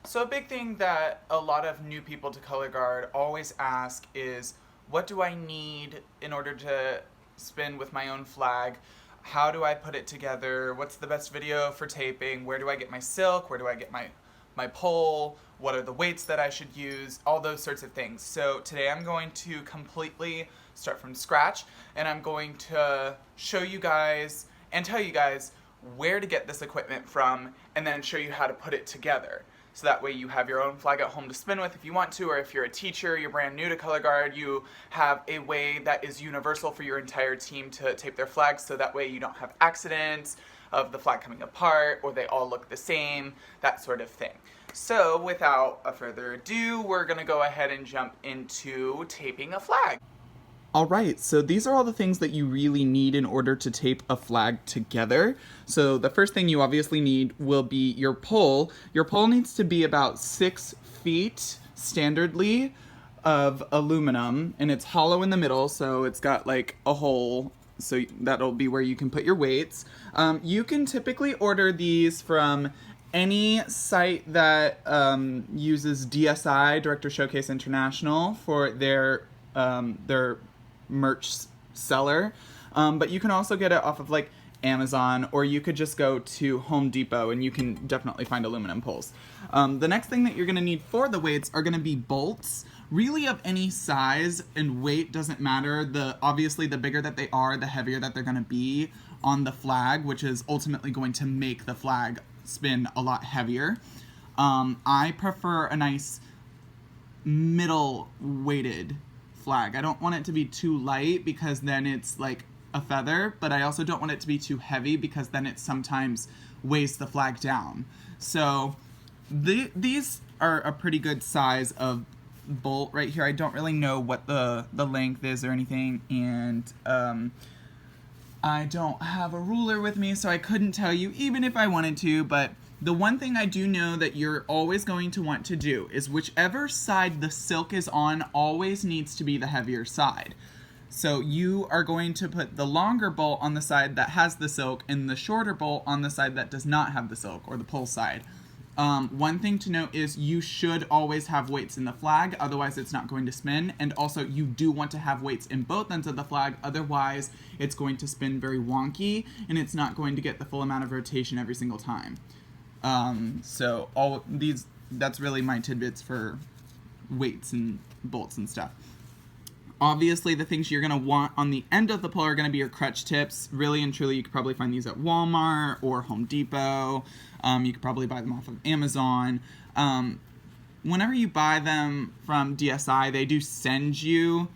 So a big thing that a lot of new people to Colorguard always ask is, what do I need in order to spin with my own flag? How do I put it together? What's the best video for taping? Where do I get my silk? Where do I get my pole? What are the weights that I should use? All those sorts of things. So today I'm going to completely start from scratch, and I'm going to show you guys and tell you guys where to get this equipment from, and then show you how to put it together. So that way you have your own flag at home to spin with if you want to, or if you're a teacher, you're brand new to Colorguard, you have a way that is universal for your entire team to tape their flags, so that way you don't have accidents of the flag coming apart, or they all look the same, that sort of thing. So without a further ado, we're gonna go ahead and jump into taping a flag. Alright, so these are all the things that you really need in order to tape a flag together. So the first thing you obviously need will be your pole. Your pole needs to be about 6 feet standardly of aluminum, and it's hollow in the middle, so it's got like a hole, so that'll be where you can put your weights. You can typically order these from any site that uses DSI, Director Showcase International, for their merch seller, but you can also get it off of like Amazon, or you could just go to Home Depot and you can definitely find aluminum poles. The next thing that you're going to need for the weights are going to be bolts, really of any size, and weight doesn't matter. Obviously the bigger that they are, the heavier that they're going to be on the flag, which is ultimately going to make the flag spin a lot heavier. I prefer a nice middle weighted flag. I don't want it to be too light because then it's like a feather, but I also don't want it to be too heavy because then it sometimes weighs the flag down. So these are a pretty good size of bolt right here. I don't really know what the length is or anything, and I don't have a ruler with me, so I couldn't tell you even if I wanted to, but the one thing I do know that you're always going to want to do is whichever side the silk is on always needs to be the heavier side. So you are going to put the longer bolt on the side that has the silk and the shorter bolt on the side that does not have the silk, or the pole side. One thing to note is you should always have weights in the flag, otherwise it's not going to spin, and also you do want to have weights in both ends of the flag, otherwise it's going to spin very wonky and it's not going to get the full amount of rotation every single time. So that's really my tidbits for weights and bolts and stuff. Obviously, the things you're going to want on the end of the pole are going to be your crutch tips. Really and truly, you could probably find these at Walmart or Home Depot. You could probably buy them off of Amazon. Whenever you buy them from DSI, they do send you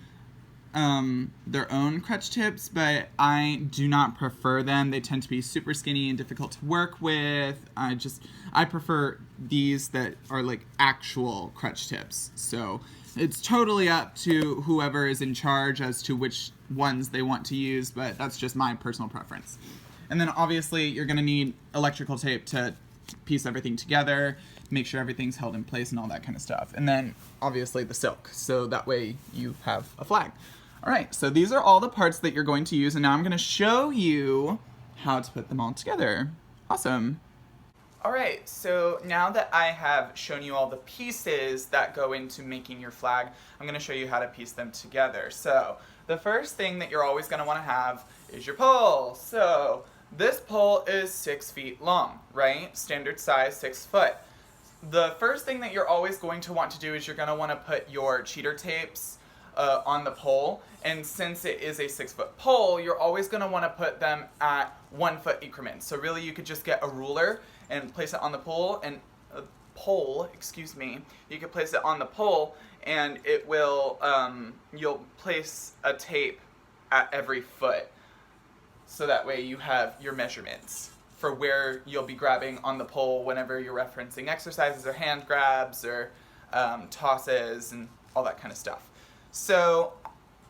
their own crutch tips, but I do not prefer them. They tend to be super skinny and difficult to work with. I prefer these that are like actual crutch tips. So it's totally up to whoever is in charge as to which ones they want to use, but that's just my personal preference. And then obviously you're going to need electrical tape to piece everything together, make sure everything's held in place and all that kind of stuff. And then obviously the silk, so that way you have a flag. Alright, so these are all the parts that you're going to use, and now I'm going to show you how to put them all together. Awesome. Alright, so now that I have shown you all the pieces that go into making your flag, I'm going to show you how to piece them together. So, the first thing that you're always going to want to have is your pole. So, this pole is 6 feet long, right? Standard size, 6 foot. The first thing that you're always going to want to do is you're going to want to put your cheater tapes on the pole, and since it is a 6 foot pole, you're always going to want to put them at 1 foot increments. So really you could just get a ruler and place it on the pole, and you could place it on the pole, and it will, you'll place a tape at every foot, so that way you have your measurements for where you'll be grabbing on the pole whenever you're referencing exercises or hand grabs or tosses and all that kind of stuff. So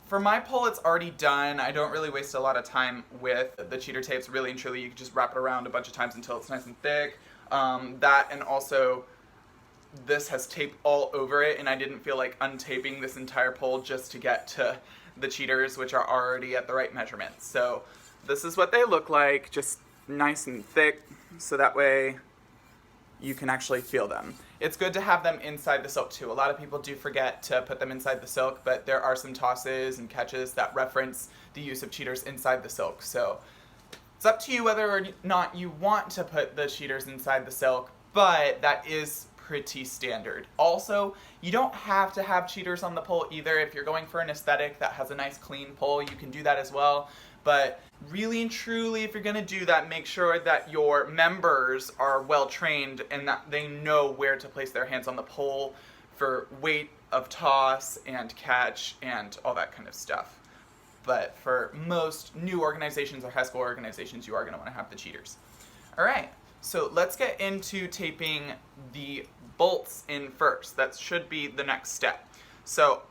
for my pole, it's already done. I don't really waste a lot of time with the cheater tapes. Really and truly, you can just wrap it around a bunch of times until it's nice and thick. That, and also this has tape all over it, and I didn't feel like untaping this entire pole just to get to the cheaters, which are already at the right measurements. So this is what they look like, just nice and thick, so that way you can actually feel them. it's good to have them inside the silk too. A lot of people do forget to put them inside the silk, but there are some tosses and catches that reference the use of cheaters inside the silk. So it's up to you whether or not you want to put the cheaters inside the silk, but that is pretty standard. Also, you don't have to have cheaters on the pole either. If you're going for an aesthetic that has a nice clean pole, you can do that as well. But really and truly, if you're going to do that, make sure that your members are well trained and that they know where to place their hands on the pole for weight of toss and catch and all that kind of stuff. But for most new organizations or high school organizations, you are going to want to have the cheaters. All right, so let's get into taping the bolts in first. That should be the next step. So,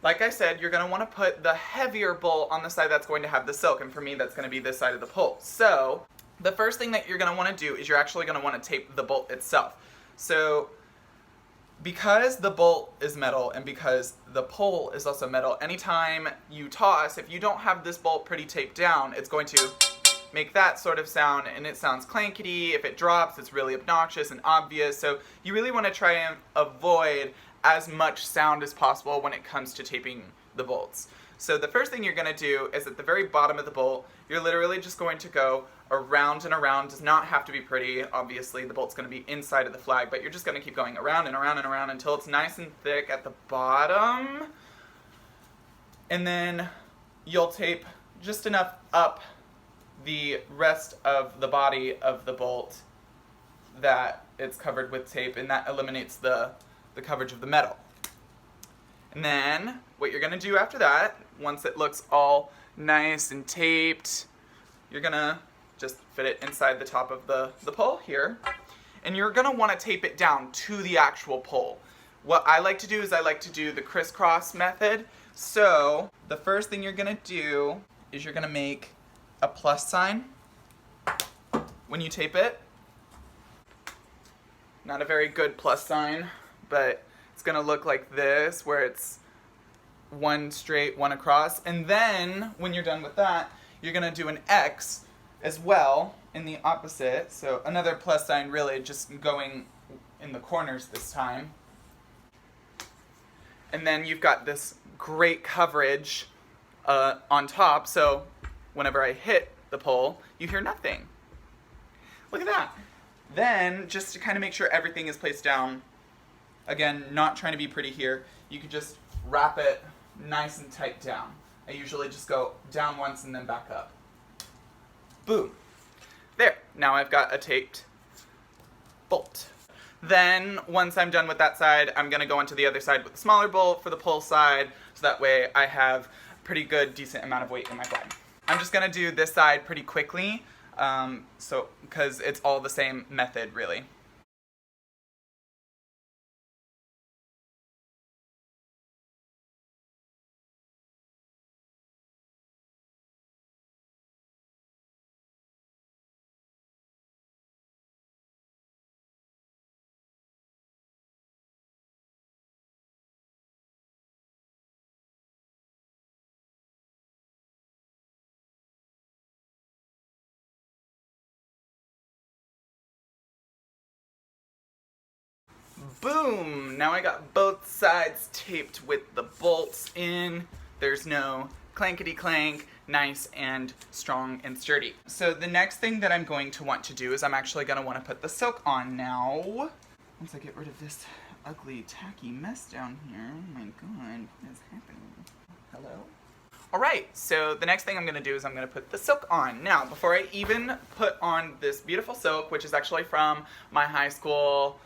like I said, you're going to want to put the heavier bolt on the side that's going to have the silk, and for me, that's going to be this side of the pole. So, the first thing that you're going to want to do is you're actually going to want to tape the bolt itself. So, because the bolt is metal and because the pole is also metal, anytime you toss, if you don't have this bolt pretty taped down, it's going to make that sort of sound, and it sounds clankety. If it drops, it's really obnoxious and obvious. So you really want to try and avoid as much sound as possible when it comes to taping the bolts. So the first thing you're going to do is at the very bottom of the bolt, you're literally just going to go around and around. Does not have to be pretty. Obviously, the bolt's going to be inside of the flag, but you're just going to keep going around and around and around until it's nice and thick at the bottom. And then you'll tape just enough up the rest of the body of the bolt that it's covered with tape, and that eliminates the coverage of the metal. And then what you're going to do after that, once it looks all nice and taped, you're going to just fit it inside the top of the pole here, and you're going to want to tape it down to the actual pole. What I like to do is I like to do the crisscross method. So the first thing you're going to do is you're going to make a plus sign when you tape it. Not a very good plus sign, but it's going to look like this, where it's one straight, one across. And then when you're done with that, you're going to do an X as well in the opposite. So another plus sign, really just going in the corners this time. And then you've got this great coverage on top, so whenever I hit the pole, you hear nothing. Look at that. Then, just to kind of make sure everything is placed down, again, not trying to be pretty here, you can just wrap it nice and tight down. I usually just go down once and then back up. Boom. There. Now I've got a taped bolt. Then, once I'm done with that side, I'm going to go onto the other side with the smaller bolt for the pole side, so that way I have a pretty good, decent amount of weight in my flag. I'm just going to do this side pretty quickly, because it's all the same method, really. Boom! Now I got both sides taped with the bolts in. There's no clankety clank, nice and strong and sturdy. So the next thing that I'm going to want to do is I'm actually going to want to put the silk on now. Once I get rid of this ugly tacky mess down here. Oh my god, what is happening? Hello? Alright, so the next thing I'm going to do is I'm going to put the silk on. Now, before I even put on this beautiful silk, which is actually from my high school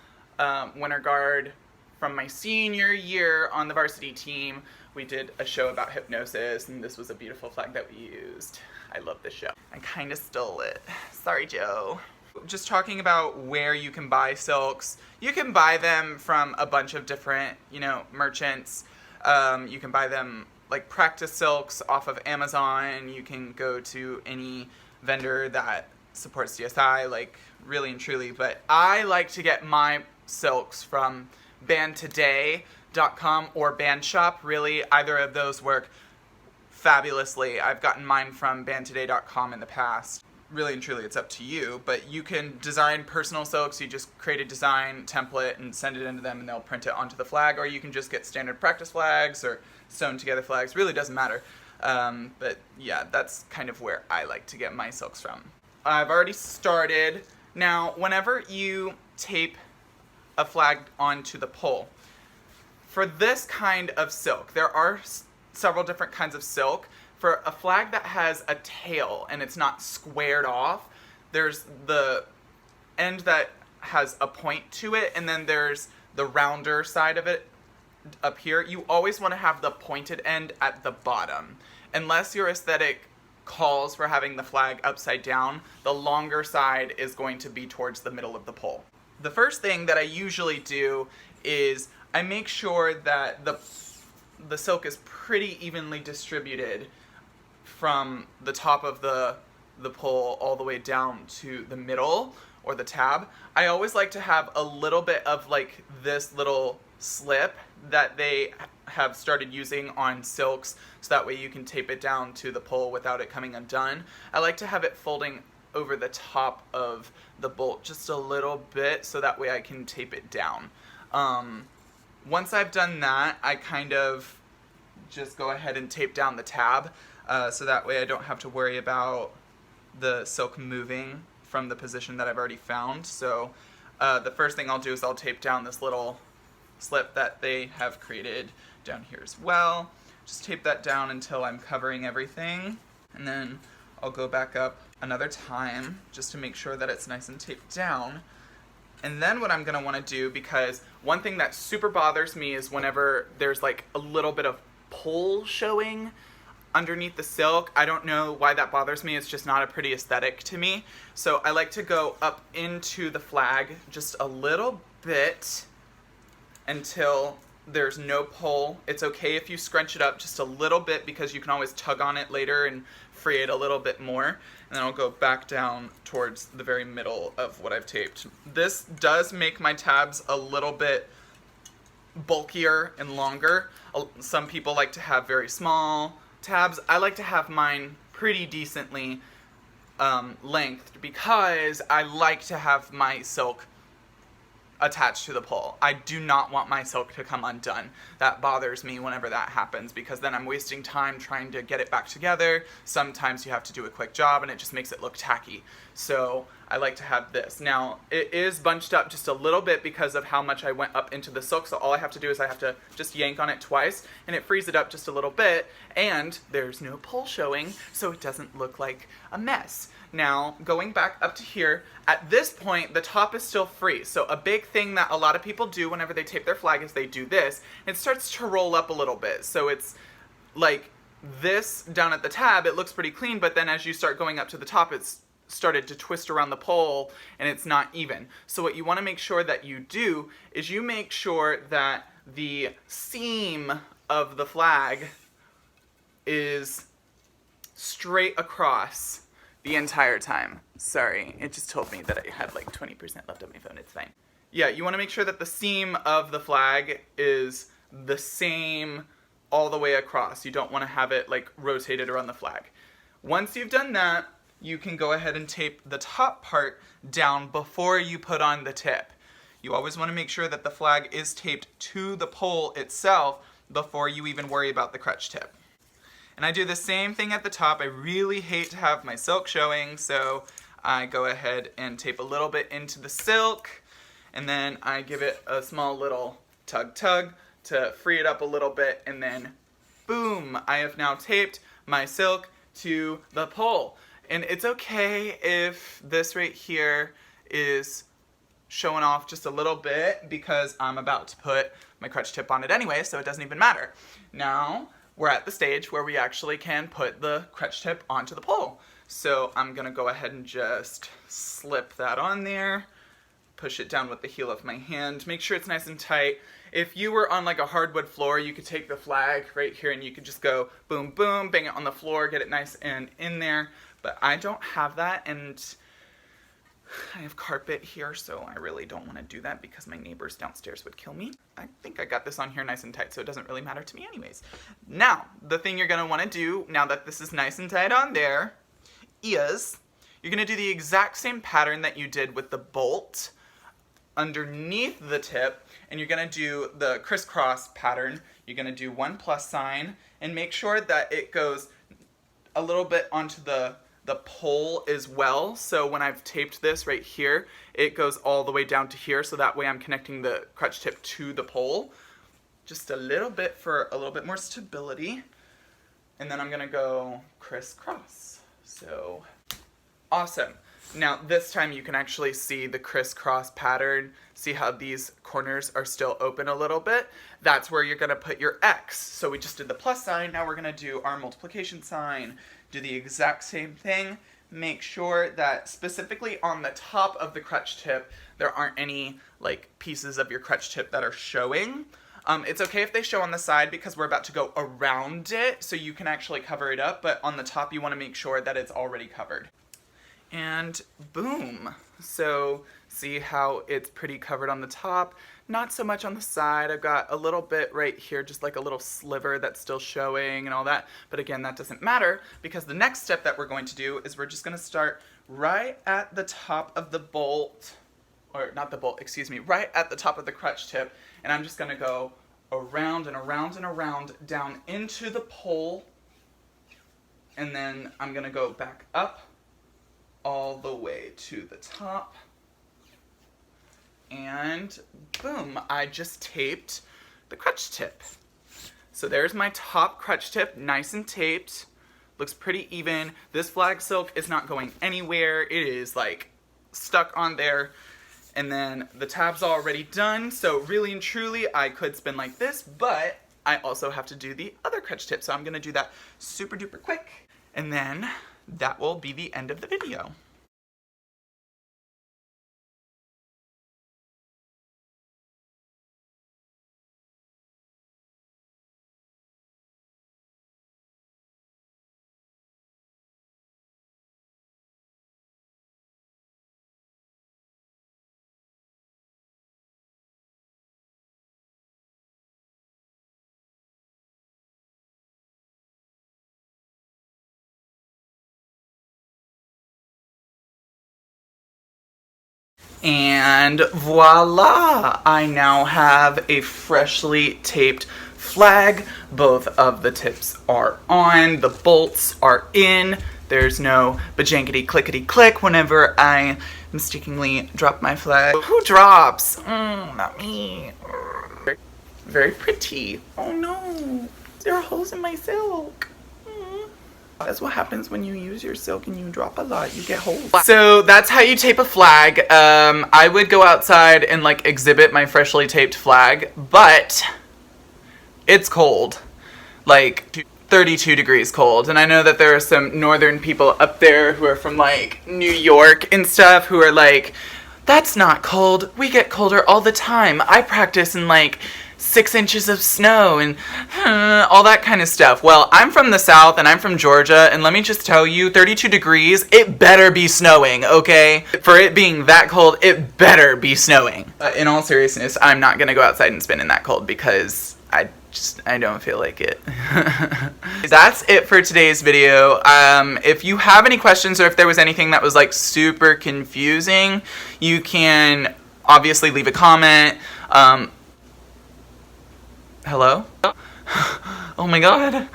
winter guard from my senior year on the varsity team, we did a show about hypnosis, and this was a beautiful flag that we used. I love this show. I kind of stole it. Sorry, Joe. Just talking about where you can buy silks. You can buy them from a bunch of different, merchants. You can buy them like practice silks off of Amazon. You can go to any vendor that supports CSI, like really and truly. But I like to get my silks from bandtoday.com or bandshop. Really, either of those work fabulously. I've gotten mine from bandtoday.com in the past. really and truly it's up to you, but you can design personal silks. You just create a design template and send it into them and they'll print it onto the flag, or you can just get standard practice flags or sewn together flags. Really doesn't matter. But yeah, that's kind of where I like to get my silks from. I've already started. Now, whenever you tape a flag onto the pole, for this kind of silk, there are several different kinds of silk. For a flag that has a tail and it's not squared off, there's the end that has a point to it, and then there's the rounder side of it up here. You always want to have the pointed end at the bottom. Unless your aesthetic calls for having the flag upside down, the longer side is going to be towards the middle of the pole. The first thing that I usually do is I make sure that the silk is pretty evenly distributed from the top of the pole all the way down to the middle or the tab. I always like to have a little bit of like this little slip that they have started using on silks, so that way you can tape it down to the pole without it coming undone. I like to have it folding over the top of the bolt just a little bit, so that way I can tape it down. Once I've done that, I kind of just go ahead and tape down the tab, so that way I don't have to worry about the silk moving from the position that I've already found. So the first thing I'll do is I'll tape down this little slip that they have created down here as well. Just tape that down until I'm covering everything, and then I'll go back up another time just to make sure that it's nice and taped down. And then what I'm going to want to do, because one thing that super bothers me is whenever there's like a little bit of pull showing underneath the silk. I don't know why that bothers me. It's just not a pretty aesthetic to me. So I like to go up into the flag just a little bit until there's no pull. It's okay if you scrunch it up just a little bit, because you can always tug on it later and free it a little bit more. And then I'll go back down towards the very middle of what I've taped. This does make my tabs a little bit bulkier and longer. Some people like to have very small tabs. I like to have mine pretty decently lengthed, because I like to have my silk attached to the pole. I do not want my silk to come undone. That bothers me whenever that happens, because then I'm wasting time trying to get it back together. Sometimes you have to do a quick job and it just makes it look tacky. So I like to have this. Now, it is bunched up just a little bit because of how much I went up into the silk, so all I have to do is I have to just yank on it twice and it frees it up just a little bit, and there's no pull showing, so it doesn't look like a mess. Now, going back up to here, at this point, the top is still free. So a big thing that a lot of people do whenever they tape their flag is they do this. It starts to roll up a little bit. So it's like this down at the tab, it looks pretty clean, but then as you start going up to the top, it's started to twist around the pole and it's not even. So what you want to make sure that you do is you make sure that the seam of the flag is straight across the entire time. Sorry, it just told me that I had like 20% left on my phone. It's fine. Yeah, you want to make sure that the seam of the flag is the same all the way across. You don't want to have it like rotated around the flag. Once you've done that, you can go ahead and tape the top part down before you put on the tip. You always want to make sure that the flag is taped to the pole itself before you even worry about the crutch tip. And I do the same thing at the top. I really hate to have my silk showing, so I go ahead and tape a little bit into the silk, and then I give it a small little tug to free it up a little bit, and then boom, I have now taped my silk to the pole. And it's okay if this right here is showing off just a little bit, because I'm about to put my crutch tip on it anyway, so it doesn't even matter. Now, we're at the stage where we actually can put the crutch tip onto the pole. So I'm gonna go ahead and just slip that on there, push it down with the heel of my hand, make sure it's nice and tight. If you were on like a hardwood floor, you could take the flag right here and you could just go boom, boom, bang it on the floor, get it nice and in there. But I don't have that, and I have carpet here, so I really don't want to do that because my neighbors downstairs would kill me. I think I got this on here nice and tight, so it doesn't really matter to me anyways. Now, the thing you're going to want to do, now that this is nice and tight on there, is you're going to do the exact same pattern that you did with the bolt underneath the tip, and you're going to do the crisscross pattern. You're going to do one plus sign and make sure that it goes a little bit onto the pole as well. So when I've taped this right here, it goes all the way down to here, so that way I'm connecting the crutch tip to the pole. Just a little bit for a little bit more stability. And then I'm going to go crisscross. So awesome. Now this time you can actually see the crisscross pattern. See how these corners are still open a little bit? That's where you're going to put your X. So we just did the plus sign, now we're going to do our multiplication sign. Do the exact same thing. Make sure that specifically on the top of the crutch tip, there aren't any like pieces of your crutch tip that are showing. It's okay if they show on the side because we're about to go around it, so you can actually cover it up, but on the top you want to make sure that it's already covered. And boom. So see how it's pretty covered on the top, not so much on the side. I've got a little bit right here, just like a little sliver that's still showing and all that. But again, that doesn't matter because the next step that we're going to do is we're just going to start right at the top of the bolt, or not the bolt, excuse me, right at the top of the crutch tip. And I'm just going to go around and around and around down into the pole. And then I'm going to go back up all the way to the top. And boom, I just taped the crutch tip. So there's my top crutch tip, nice and taped. Looks pretty even. This flag silk is not going anywhere. It is like stuck on there. And then the tab's already done. So really and truly, I could spin like this, but I also have to do the other crutch tip. So I'm gonna do that super duper quick. And then that will be the end of the video. And voila! I now have a freshly taped flag. Both of the tips are on, the bolts are in. There's no bajankety clickety click whenever I mistakenly drop my flag. Who drops? Not me. Very pretty. Oh no, there are holes in my silk. That's what happens when you use your silk and you drop a lot, you get holes. So that's how you tape a flag. I would go outside and like exhibit my freshly taped flag, but it's cold. Like 32 degrees cold. And I know that there are some northern people up there who are from like New York and stuff who are like, that's not cold. We get colder all the time. I practice in like 6 inches of snow and all that kind of stuff. Well, I'm from the South and I'm from Georgia, and let me just tell you, 32 degrees, it better be snowing, okay? For it being that cold, it better be snowing. In all seriousness, I'm not gonna go outside and spin in that cold because I don't feel like it. That's it for today's video. If you have any questions or if there was anything that was like super confusing, you can obviously leave a comment. Hello? Oh my god.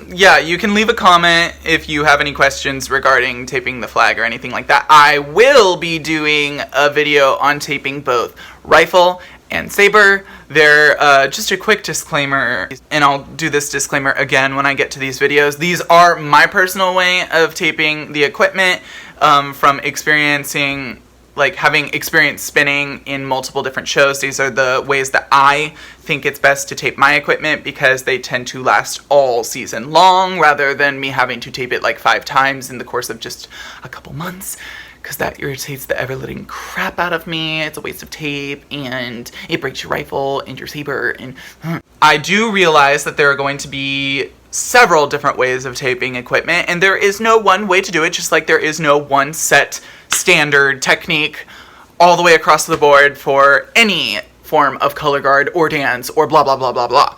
Yeah, you can leave a comment if you have any questions regarding taping the flag or anything like that. I will be doing a video on taping both rifle and saber. They're just a quick disclaimer, and I'll do this disclaimer again when I get to these videos. These are my personal way of taping the equipment from experiencing, like having experience spinning in multiple different shows. These are the ways that I think it's best to tape my equipment because they tend to last all season long rather than me having to tape it like 5 times in the course of just a couple months, because that irritates the ever-living crap out of me. It's a waste of tape and it breaks your rifle and your saber. And I do realize that there are going to be several different ways of taping equipment, and there is no one way to do it, just like there is no one set standard technique all the way across the board for any form of color guard or dance or blah blah blah blah blah.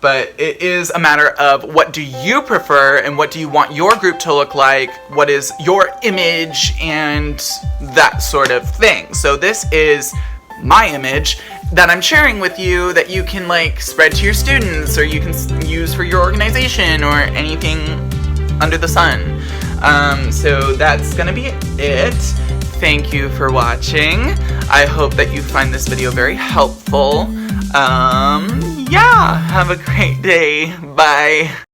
But it is a matter of what do you prefer and what do you want your group to look like, what is your image, and that sort of thing. So this is my image that I'm sharing with you that you can like spread to your students or you can use for your organization or anything under the sun. So that's gonna be it. Thank you for watching. I hope that you find this video very helpful. Yeah, have a great day. Bye.